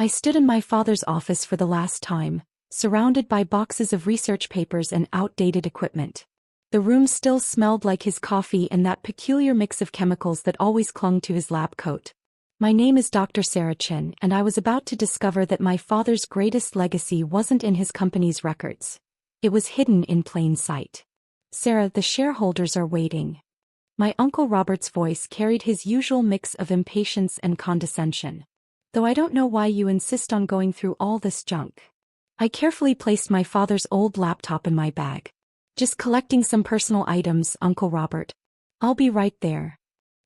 I stood in my father's office for the last time, surrounded by boxes of research papers and outdated equipment. The room still smelled like his coffee and that peculiar mix of chemicals that always clung to his lab coat. My name is Dr. Sarah Chen, and I was about to discover that my father's greatest legacy wasn't in his company's records. It was hidden in plain sight. Sarah, the shareholders are waiting. My Uncle Robert's voice carried his usual mix of impatience and condescension. Though I don't know why you insist on going through all this junk. I carefully placed my father's old laptop in my bag. Just collecting some personal items, Uncle Robert. I'll be right there.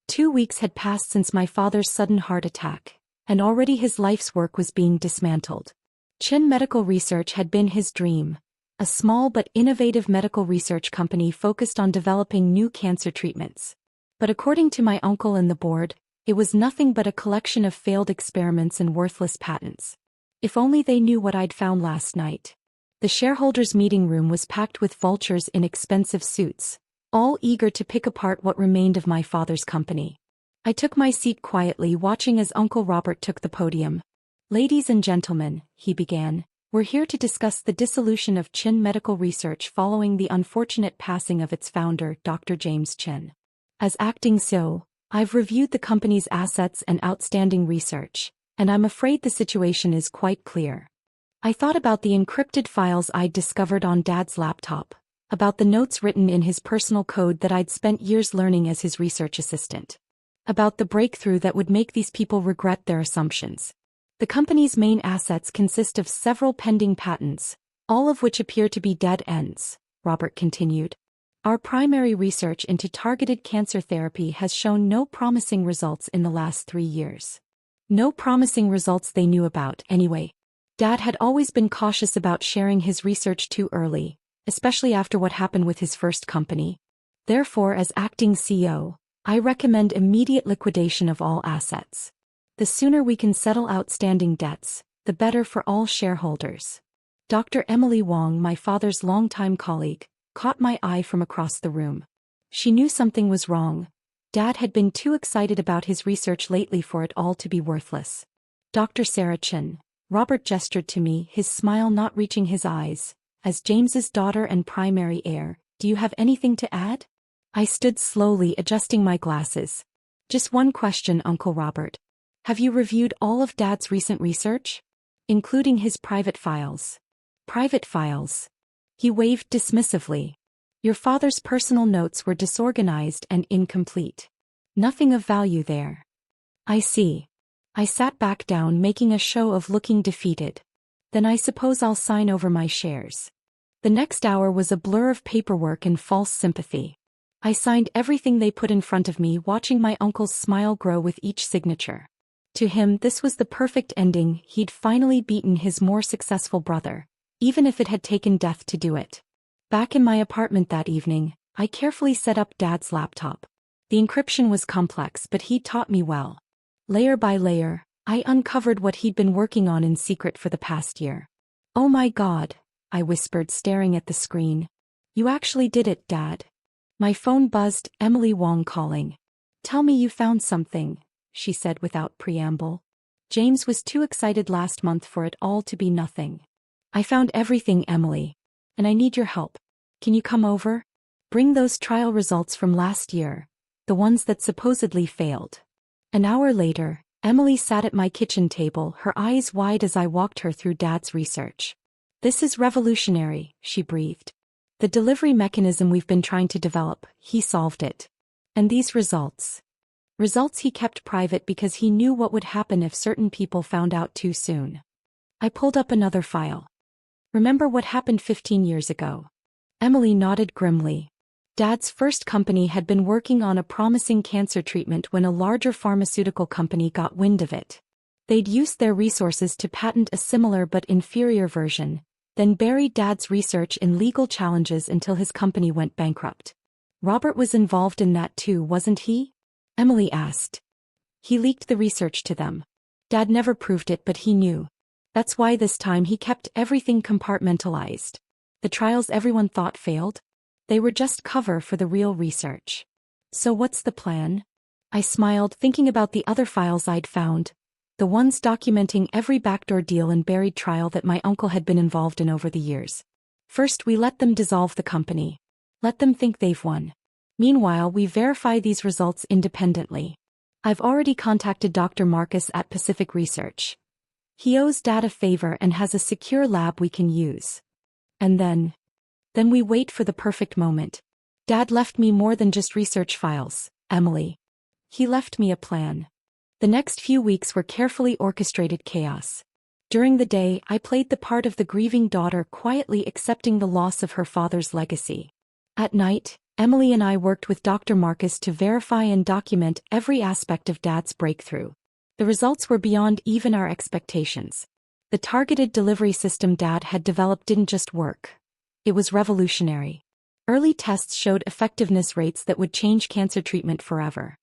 2 weeks had passed since my father's sudden heart attack, and already his life's work was being dismantled. Chen Medical Research had been his dream, a small but innovative medical research company focused on developing new cancer treatments. But according to my uncle and the board, it was nothing but a collection of failed experiments and worthless patents. If only they knew what I'd found last night. The shareholders' meeting room was packed with vultures in expensive suits, all eager to pick apart what remained of my father's company. I took my seat quietly, watching as Uncle Robert took the podium. "Ladies and gentlemen," he began, "we're here to discuss the dissolution of Chen Medical Research following the unfortunate passing of its founder, Dr. James Chen. As acting CEO, I've reviewed the company's assets and outstanding research, and I'm afraid the situation is quite clear." I thought about the encrypted files I'd discovered on Dad's laptop, about the notes written in his personal code that I'd spent years learning as his research assistant, about the breakthrough that would make these people regret their assumptions. The company's main assets consist of several pending patents, all of which appear to be dead ends, Robert continued. Our primary research into targeted cancer therapy has shown no promising results in the last 3 years. No promising results they knew about, anyway. Dad had always been cautious about sharing his research too early, especially after what happened with his first company. Therefore, as acting CEO, I recommend immediate liquidation of all assets. The sooner we can settle outstanding debts, the better for all shareholders. Dr. Emily Wong, my father's longtime colleague, caught my eye from across the room. She knew something was wrong. Dad had been too excited about his research lately for it all to be worthless. "Dr. Sarah Chen," Robert gestured to me, his smile not reaching his eyes. "As James's daughter and primary heir, do you have anything to add?" I stood slowly, adjusting my glasses. "Just one question, Uncle Robert. Have you reviewed all of Dad's recent research? Including his private files?" "Private files?" He waved dismissively. "Your father's personal notes were disorganized and incomplete. Nothing of value there." "I see." I sat back down, making a show of looking defeated. "Then I suppose I'll sign over my shares." The next hour was a blur of paperwork and false sympathy. I signed everything they put in front of me, watching my uncle's smile grow with each signature. To him, this was the perfect ending. He'd finally beaten his more successful brother, even if it had taken death to do it. Back in my apartment that evening, I carefully set up Dad's laptop. The encryption was complex, but he taught me well. Layer by layer, I uncovered what he'd been working on in secret for the past year. "Oh my God," I whispered, staring at the screen. "You actually did it, Dad." My phone buzzed, Emily Wong calling. "Tell me you found something," she said without preamble. "James was too excited last month for it all to be nothing." "I found everything, Emily. And I need your help. Can you come over? Bring those trial results from last year, the ones that supposedly failed." An hour later, Emily sat at my kitchen table, her eyes wide as I walked her through Dad's research. "This is revolutionary," she breathed. "The delivery mechanism we've been trying to develop, he solved it. And these results. Results he kept private because he knew what would happen if certain people found out too soon." I pulled up another file. "Remember what happened 15 years ago?" Emily nodded grimly. Dad's first company had been working on a promising cancer treatment when a larger pharmaceutical company got wind of it. They'd used their resources to patent a similar but inferior version, then buried Dad's research in legal challenges until his company went bankrupt. "Robert was involved in that too, wasn't he?" Emily asked. "He leaked the research to them. Dad never proved it, but he knew. That's why this time he kept everything compartmentalized. The trials everyone thought failed? They were just cover for the real research." "So what's the plan?" I smiled, thinking about the other files I'd found. the ones documenting every backdoor deal and buried trial that my uncle had been involved in over the years. First, we let them dissolve the company. Let them think they've won. Meanwhile, we verify these results independently. I've already contacted Dr. Marcus at Pacific Research. He owes Dad a favor and has a secure lab we can use. And then we wait for the perfect moment. Dad left me more than just research files, Emily. He left me a plan. The next few weeks were carefully orchestrated chaos. During the day, I played the part of the grieving daughter, quietly accepting the loss of her father's legacy. At night, Emily and I worked with Dr. Marcus to verify and document every aspect of Dad's breakthrough. The results were beyond even our expectations. The targeted delivery system Dad had developed didn't just work. It was revolutionary. Early tests showed effectiveness rates that would change cancer treatment forever.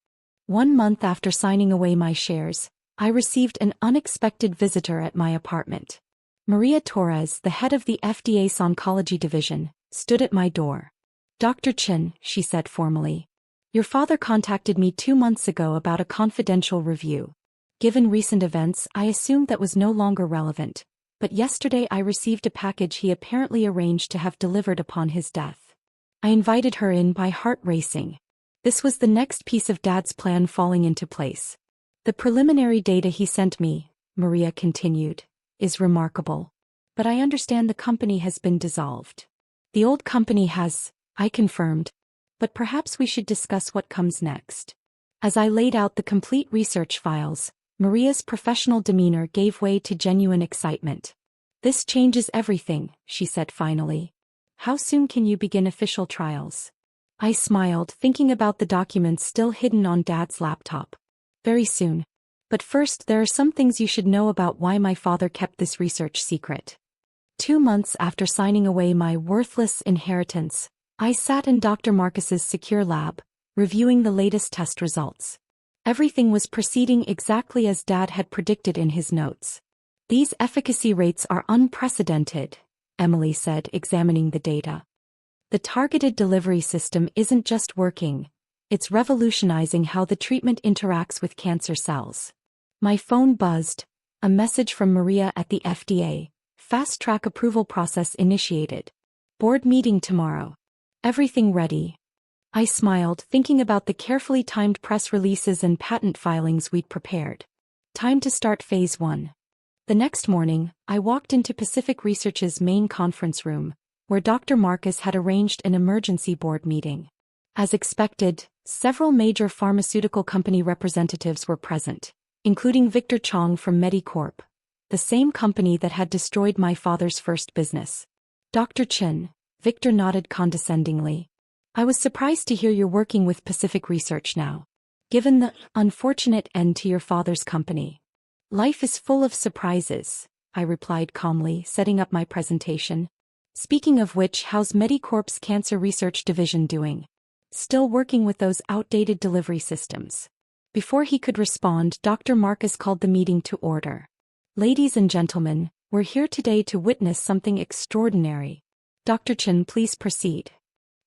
1 month after signing away my shares, I received an unexpected visitor at my apartment. Maria Torres, the head of the FDA's oncology division, stood at my door. "Dr. Chen," she said formally, "your father contacted me 2 months ago about a confidential review. Given recent events, I assumed that was no longer relevant, but yesterday I received a package he apparently arranged to have delivered upon his death." I invited her in, my heart racing. This was the next piece of Dad's plan falling into place. "The preliminary data he sent me," Maria continued, "is remarkable. But I understand the company has been dissolved." "The old company has," I confirmed. "But perhaps we should discuss what comes next." As I laid out the complete research files, Maria's professional demeanor gave way to genuine excitement. "This changes everything," she said finally. "How soon can you begin official trials?" I smiled, thinking about the documents still hidden on Dad's laptop. "Very soon. But first, there are some things you should know about why my father kept this research secret." 2 months after signing away my worthless inheritance, I sat in Dr. Marcus's secure lab, reviewing the latest test results. Everything was proceeding exactly as Dad had predicted in his notes. "These efficacy rates are unprecedented," Emily said, examining the data. "The targeted delivery system isn't just working, it's revolutionizing how the treatment interacts with cancer cells." My phone buzzed, a message from Maria at the FDA. "Fast-track approval process initiated. Board meeting tomorrow. Everything ready." I smiled, thinking about the carefully timed press releases and patent filings we'd prepared. Time to start phase 1. The next morning, I walked into Pacific Research's main conference room, where Dr. Marcus had arranged an emergency board meeting. As expected, several major pharmaceutical company representatives were present, including Victor Chong from Medicorp, the same company that had destroyed my father's first business. "Dr. Chen," Victor nodded condescendingly. "I was surprised to hear you're working with Pacific Research now. Given the unfortunate end to your father's company." "Life is full of surprises," I replied calmly, setting up my presentation. "Speaking of which, how's Medicorp's Cancer Research Division doing? Still working with those outdated delivery systems?" Before he could respond, Dr. Marcus called the meeting to order. "Ladies and gentlemen, we're here today to witness something extraordinary. Dr. Chen, please proceed."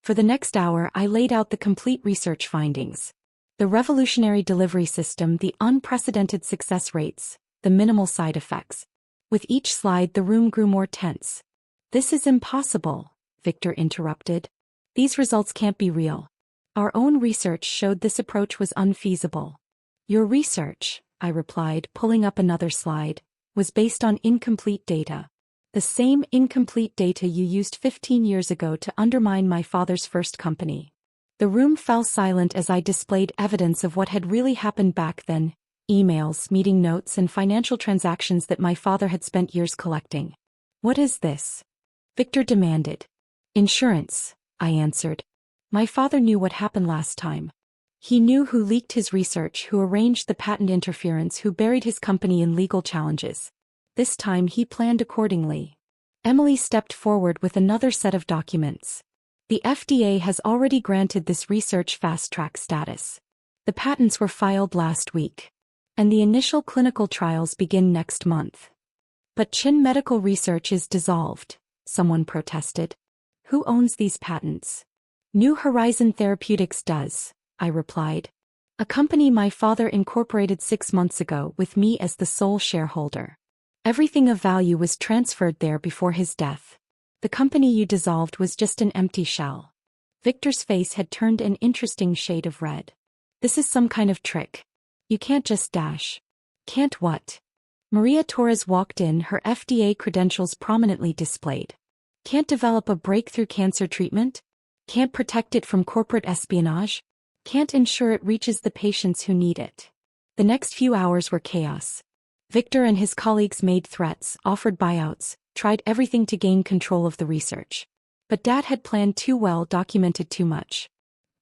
For the next hour, I laid out the complete research findings. The revolutionary delivery system, the unprecedented success rates, the minimal side effects. With each slide, the room grew more tense. "This is impossible," Victor interrupted. "These results can't be real. Our own research showed this approach was unfeasible." "Your research," I replied, pulling up another slide, "was based on incomplete data. The same incomplete data you used 15 years ago to undermine my father's first company." The room fell silent as I displayed evidence of what had really happened back then: emails, meeting notes, and financial transactions that my father had spent years collecting. "What is this?" Victor demanded. "Insurance," I answered. "My father knew what happened last time. He knew who leaked his research, who arranged the patent interference, who buried his company in legal challenges. This time he planned accordingly." Emily stepped forward with another set of documents. "The FDA has already granted this research fast-track status. The patents were filed last week. And the initial clinical trials begin next month." "But Chen Medical Research is dissolved," someone protested. "Who owns these patents?" "New Horizon Therapeutics does," I replied. A company my father incorporated 6 months ago with me as the sole shareholder. Everything of value was transferred there before his death. The company you dissolved was just an empty shell. Victor's face had turned an interesting shade of red. This is some kind of trick. You can't just dash. Can't what? Maria Torres walked in, her FDA credentials prominently displayed. Can't develop a breakthrough cancer treatment? Can't protect it from corporate espionage? Can't ensure it reaches the patients who need it? The next few hours were chaos. Victor and his colleagues made threats, offered buyouts, tried everything to gain control of the research. But Dad had planned too well, documented too much.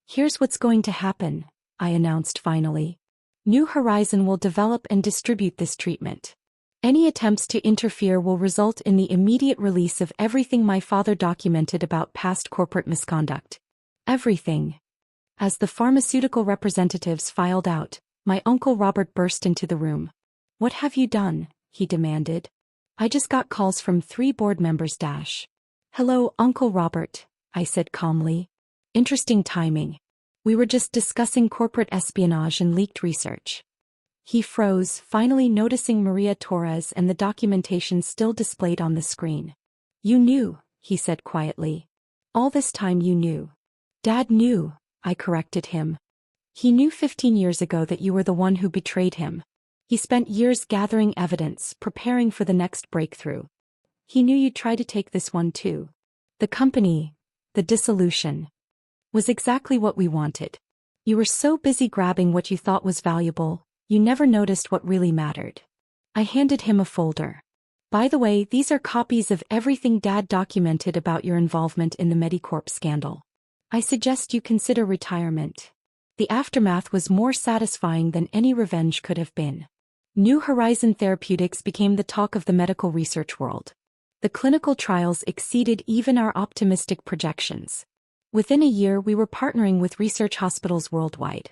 Here's what's going to happen, I announced finally. New Horizon will develop and distribute this treatment. Any attempts to interfere will result in the immediate release of everything my father documented about past corporate misconduct. Everything. As the pharmaceutical representatives filed out, my Uncle Robert burst into the room. What have you done? He demanded. I just got calls from 3 board members. Hello, Uncle Robert, I said calmly. Interesting timing. We were just discussing corporate espionage and leaked research. He froze, finally noticing Maria Torres and the documentation still displayed on the screen. You knew, he said quietly. All this time you knew. Dad knew, I corrected him. He knew 15 years ago that you were the one who betrayed him. He spent years gathering evidence, preparing for the next breakthrough. He knew you'd try to take this one too. The company, the dissolution, was exactly what we wanted. You were so busy grabbing what you thought was valuable, you never noticed what really mattered. I handed him a folder. By the way, these are copies of everything Dad documented about your involvement in the Medicorp scandal. I suggest you consider retirement. The aftermath was more satisfying than any revenge could have been. New Horizon Therapeutics became the talk of the medical research world. The clinical trials exceeded even our optimistic projections. Within a year we were partnering with research hospitals worldwide.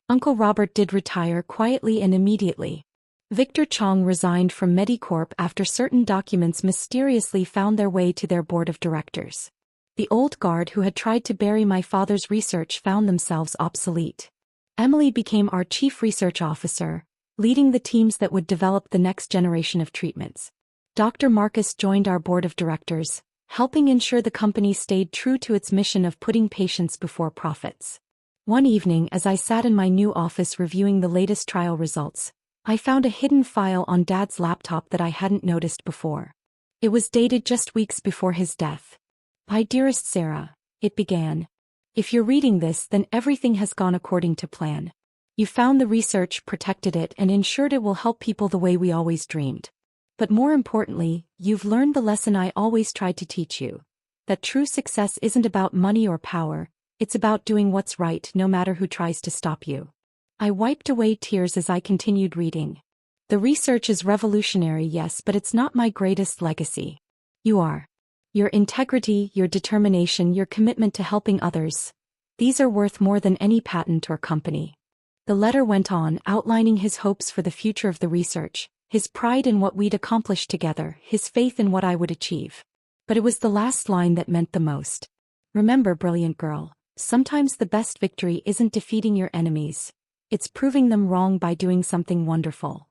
Uncle Robert did retire quietly and immediately. Victor Chong resigned from Medicorp after certain documents mysteriously found their way to their board of directors. The old guard who had tried to bury my father's research found themselves obsolete. Emily became our chief research officer, leading the teams that would develop the next generation of treatments. Dr. Marcus joined our board of directors, helping ensure the company stayed true to its mission of putting patients before profits. One evening, as I sat in my new office reviewing the latest trial results, I found a hidden file on Dad's laptop that I hadn't noticed before. It was dated just weeks before his death. My dearest Sarah, it began. If you're reading this, then everything has gone according to plan. You found the research, protected it, and ensured it will help people the way we always dreamed. But more importantly, you've learned the lesson I always tried to teach you. That true success isn't about money or power, it's about doing what's right no matter who tries to stop you. I wiped away tears as I continued reading. The research is revolutionary, yes, but it's not my greatest legacy. You are. Your integrity, your determination, your commitment to helping others. These are worth more than any patent or company. The letter went on, outlining his hopes for the future of the research, his pride in what we'd accomplished together, his faith in what I would achieve. But it was the last line that meant the most. Remember, brilliant girl, sometimes the best victory isn't defeating your enemies. It's proving them wrong by doing something wonderful.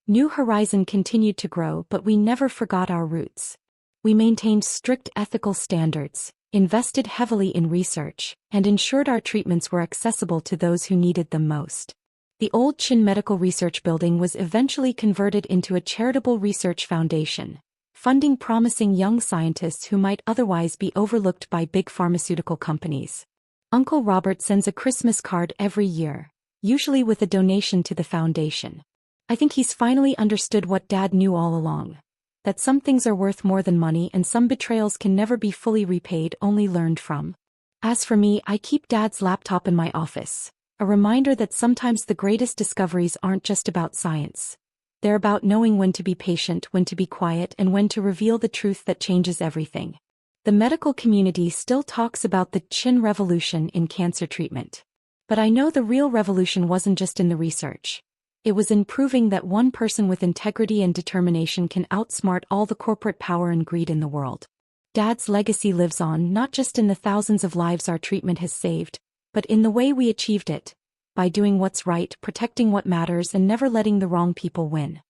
New Horizon continued to grow, but we never forgot our roots. We maintained strict ethical standards, invested heavily in research, and ensured our treatments were accessible to those who needed them most. The old Chen Medical Research building was eventually converted into a charitable research foundation, funding promising young scientists who might otherwise be overlooked by big pharmaceutical companies. Uncle Robert sends a Christmas card every year, usually with a donation to the foundation. I think he's finally understood what Dad knew all along. That some things are worth more than money and some betrayals can never be fully repaid, only learned from. As for me, I keep Dad's laptop in my office. A reminder that sometimes the greatest discoveries aren't just about science. They're about knowing when to be patient, when to be quiet, and when to reveal the truth that changes everything. The medical community still talks about the Chen revolution in cancer treatment. But I know the real revolution wasn't just in the research. It was in proving that one person with integrity and determination can outsmart all the corporate power and greed in the world. Dad's legacy lives on, not just in the thousands of lives our treatment has saved, but in the way we achieved it, by doing what's right, protecting what matters, and never letting the wrong people win.